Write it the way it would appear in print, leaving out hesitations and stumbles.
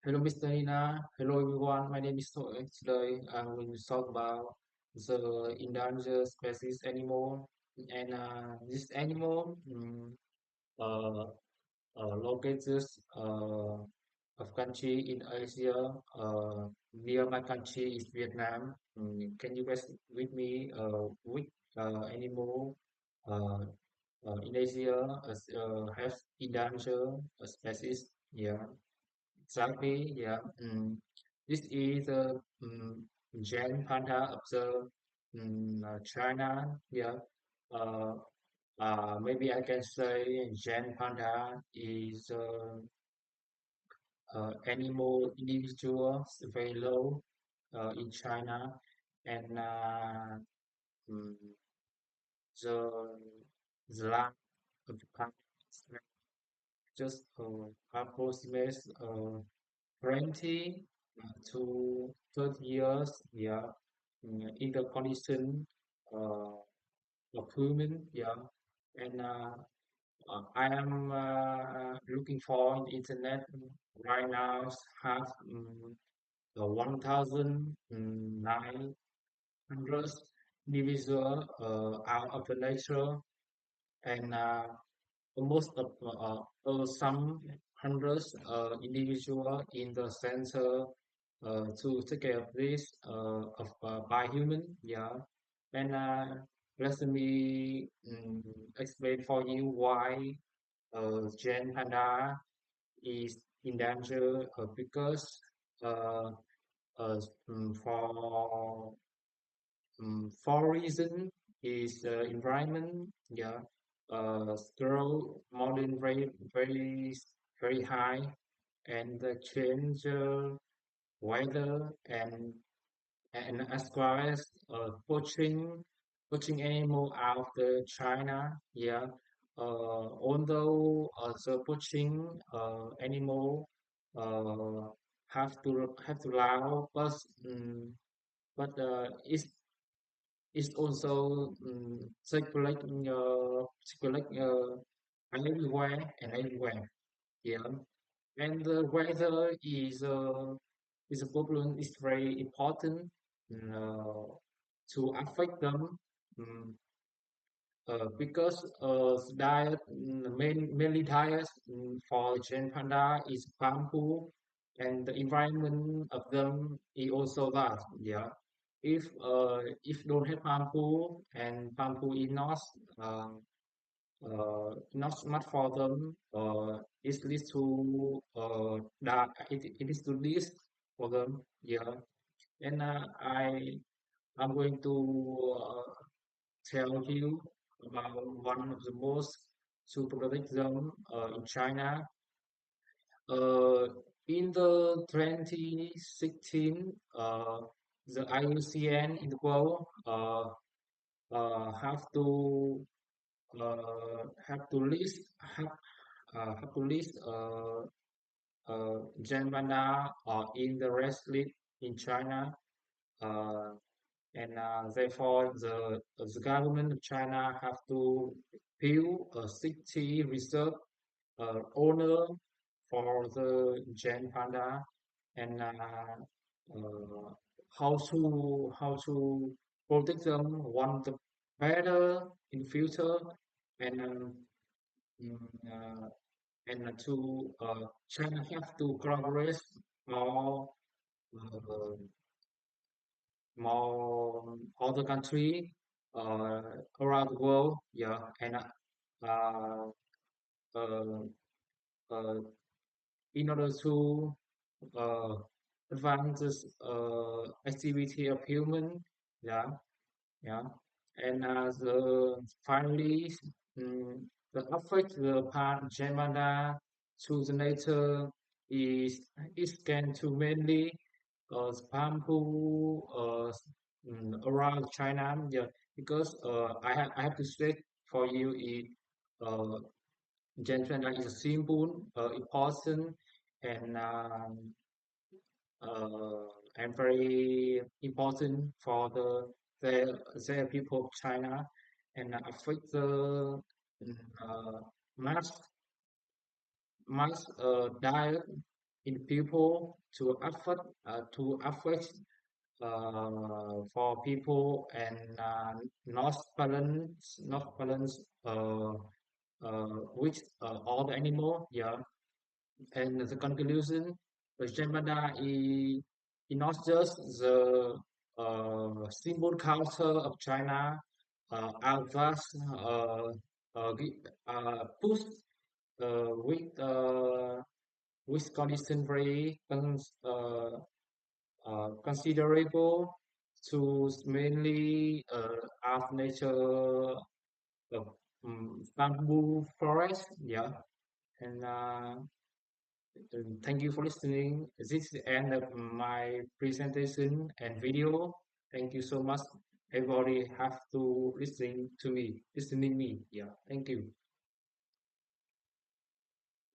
Hello, Mr. Nina. Hello, everyone. My name is Toy. Today, I'm going to talk about the endangered species animal. And this animal uh, located of country in Asia. Near my country is Vietnam. Can you guys with me which animal uh, in Asia has endangered species? Yeah. Exactly, yeah. This is a giant panda of the China. Yeah. Uh, Maybe I can say giant panda is animal individuals very low in China, and mm, the the land of the panda is like just approximate 20 to 30 years, yeah, in the condition uh, of human, yeah, and I am looking for on the internet right now have 1,900 individual out of the nature and almost some hundreds individual in the center to take care of this by human, yeah, and let me explain for you why Gen Panda is in danger because uh, uh, for reason is environment, yeah, grow modern rate very high, and the change weather and as well as poaching animal out of the China, yeah. Although the poaching animal uh, have to allow, but it's also circulate everywhere and everywhere. Yeah, and the weather is a problem. Is very important uh, to affect them. Mm, because diet mainly diet for Gen panda is bamboo, and the environment of them is also that. Yeah, if don't have bamboo and bamboo is um, not smart for them, it leads to that it is to this for them. Yeah, and I'm going to tell you about one of the most super protect zone in China. Uh, in the 2016, the IUCN in the world have to list have to list Gen Panda in the red list in China. Uh, and therefore the government of China have to build a city reserve owner for the Gen Panda and uh, how to protect them want the better in future and mm, uh, to China have to collaborate more uh, more other country uh, around the world, yeah, and uh, uh, uh, in order to uh, advance this activity of human, yeah, yeah, and finally the effect the part Gemini to the nature is can to mainly bamboo around China, yeah, because I have to say for you it uh, gender is a symbol important and uh, very important for their people of China and affect the uh, mass diet in people to affect for people and not balance with all the animal. Yeah, and the conclusion, the Shambhala is not just the symbol culture of China, our vast push with considerably considerable to mainly of nature of bamboo forest. Yeah, and thank you for listening. This is the end of my presentation and video. Thank you so much. Everybody have to listening to me, listening me. Yeah, thank you.